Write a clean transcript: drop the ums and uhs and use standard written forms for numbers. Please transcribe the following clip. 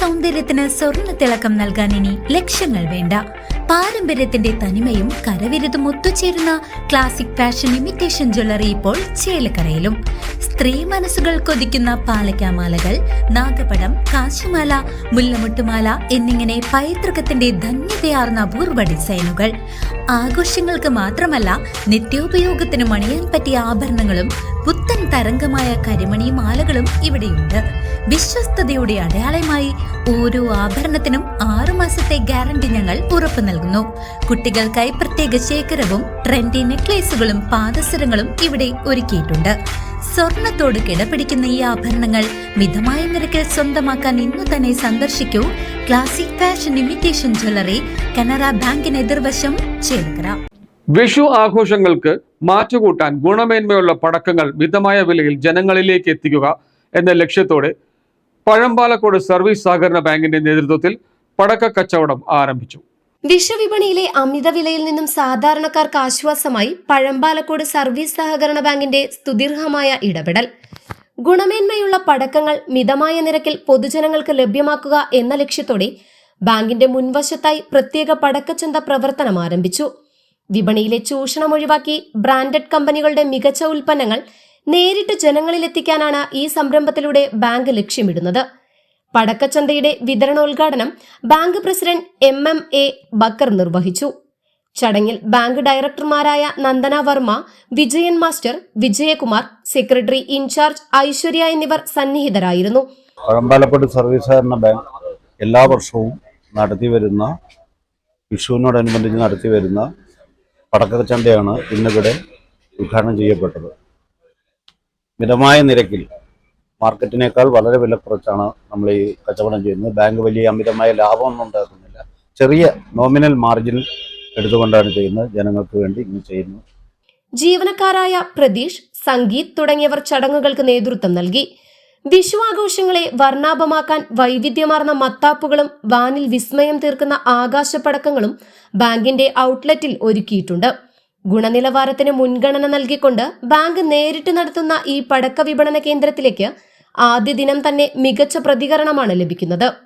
സൗന്ദര്യത്തിന് സ്വർണ്ണ തിളക്കം നൽകാൻ ഇനി ലക്ഷങ്ങൾ വേണ്ട. പാരമ്പര്യത്തിന്റെ തനിമയും കരവിരുതും ഒത്തുചേരുന്ന ക്ലാസിക് ഫാഷൻ ഇമിറ്റേഷൻ ജ്വല്ലറി ഇപ്പോൾ ചേലക്കരയിലും. സ്ത്രീ മനസ്സുകൾ കൊതിക്കുന്ന പാലക്കാമാലകൾ, നാഗപടം, കാശിമാല, മുല്ലമുട്ടുമാല എന്നിങ്ങനെ പൈതൃകത്തിന്റെ ധന്യതയാർന്ന അപൂർവ ഡിസൈനുകൾ. ആഘോഷങ്ങൾക്ക് മാത്രമല്ല, നിത്യോപയോഗത്തിന് മണിയാൻ പറ്റിയ ആഭരണങ്ങളും പുത്തൻ തരംഗമായ കരിമണി മാലകളും ഇവിടെയുണ്ട്. വിശ്വസ്തയുടെ അടയാളമായി ഓരോ ആഭരണത്തിനും 6 മാസത്തെ ഗ്യാരണ്ടി ഞങ്ങൾ ഉറപ്പു നൽകുന്നു. കുട്ടികൾക്കായി പ്രത്യേക ശേഖരവും ട്രെൻഡി നെക്ലേസുകളും പാദസരങ്ങളും ഇവിടെ ഒരുക്കിയിട്ടുണ്ട്. സ്വർണത്തോട് കിടപിടിക്കുന്ന ഈ ആഭരണങ്ങൾ മിതമായ നിരക്കിൽ സ്വന്തമാക്കാൻ ഇന്നു തന്നെ സന്ദർശിക്കൂ classic fashion imitation jewellery, Canara ബാങ്കിന് എതിർവശം, ചേലക്കര. വിഷു ആഘോഷങ്ങൾക്ക് മാറ്റുകൂട്ടാൻ ഗുണമേന്മയുള്ള പടക്കങ്ങൾ മിതമായ വിലയിൽ ജനങ്ങളിലേക്ക് എത്തിക്കുക എന്ന ലക്ഷ്യത്തോടെ പഴമ്പാലക്കോട് സർവീസ് സഹകരണ ബാങ്കിന്റെ നേതൃത്വത്തിൽ പടക്ക കച്ചവടം ആരംഭിച്ചു. വിഷവിപണിയിലെ അമിത വിലയിൽ നിന്നും സാധാരണക്കാർക്ക് ആശ്വാസമായി പഴമ്പാലക്കോട് സർവീസ് സഹകരണ ബാങ്കിന്റെ സ്തുത്യർഹമായ ഇടപെടൽ. ഗുണമേന്മയുള്ള പടക്കങ്ങൾ മിതമായ നിരക്കിൽ പൊതുജനങ്ങൾക്ക് ലഭ്യമാക്കുക എന്ന ലക്ഷ്യത്തോടെ ബാങ്കിന്റെ മുൻവശത്തായി പ്രത്യേക പടക്കച്ചന്ത പ്രവർത്തനം ആരംഭിച്ചു. വിപണിയിലെ ചൂഷണം ഒഴിവാക്കി ബ്രാൻഡഡ് കമ്പനികളുടെ മികച്ച ഉൽപ്പന്നങ്ങൾ നേരിട്ട് ജനങ്ങളിലെത്തിക്കാനാണ് ഈ സംരംഭത്തിലൂടെ ബാങ്ക് ലക്ഷ്യമിടുന്നത്. പടക്കച്ചന്തയുടെ വിതരണോദ്ഘാടനം ബാങ്ക് പ്രസിഡന്റ് MMA ബക്കർ നിർവഹിച്ചു. ചടങ്ങിൽ ബാങ്ക് ഡയറക്ടർമാരായ Nandana Varma, Vijayan master, Vijayakumar, secretary in charge Aishwarya എന്നിവർ സന്നിഹിതരായിരുന്നു. പഴമ്പാലക്കോട് സർവീസ് സഹകരണ ബാങ്ക് എല്ലാ വർഷവും നടത്തിവരുന്ന വിഷുവിനോടനുബന്ധിച്ച് നടത്തിവരുന്ന പടക്കച്ചന്തയാണ് ഇന്നിവിടെ ഉദ്ഘാടനം ചെയ്യപ്പെട്ടത്. മിതമായ നിരക്കിൽ മാർക്കറ്റിനേക്കാൾ വളരെ വില കുറച്ചാണ് നമ്മൾ ഈ കച്ചവടം ചെയ്യുന്നത്. ബാങ്ക് വലിയ അമിതമായ ലാഭമൊന്നും ഉണ്ടാക്കുന്നില്ല, ചെറിയ നോമിനൽ മാർജിൻ എടുത്തുകൊണ്ടാണ് ചെയ്യുന്നത്. ജനങ്ങൾക്ക് വേണ്ടി ഇങ്ങനെ ചെയ്യുന്നു. ജീവനക്കാരായ പ്രതീഷ്, സംഗീത് തുടങ്ങിയവർ ചടങ്ങുകൾക്ക് നേതൃത്വം നൽകി. വിഷു ആഘോഷങ്ങളെ വർണ്ണാഭമാക്കാൻ വൈവിധ്യമാർന്ന മത്താപ്പുകളും വാനിൽ വിസ്മയം തീർക്കുന്ന ആകാശപ്പടക്കങ്ങളും ബാങ്കിന്റെ ഔട്ട്ലെറ്റിൽ ഒരുക്കിയിട്ടുണ്ട്. ഗുണനിലവാരത്തിന് മുൻഗണന നൽകിക്കൊണ്ട് ബാങ്ക് നേരിട്ട് നടത്തുന്ന ഈ പടക്ക വിപണന കേന്ദ്രത്തിലേക്ക് ആദ്യ ദിനം തന്നെ മികച്ച പ്രതികരണമാണ് ലഭിക്കുന്നത്.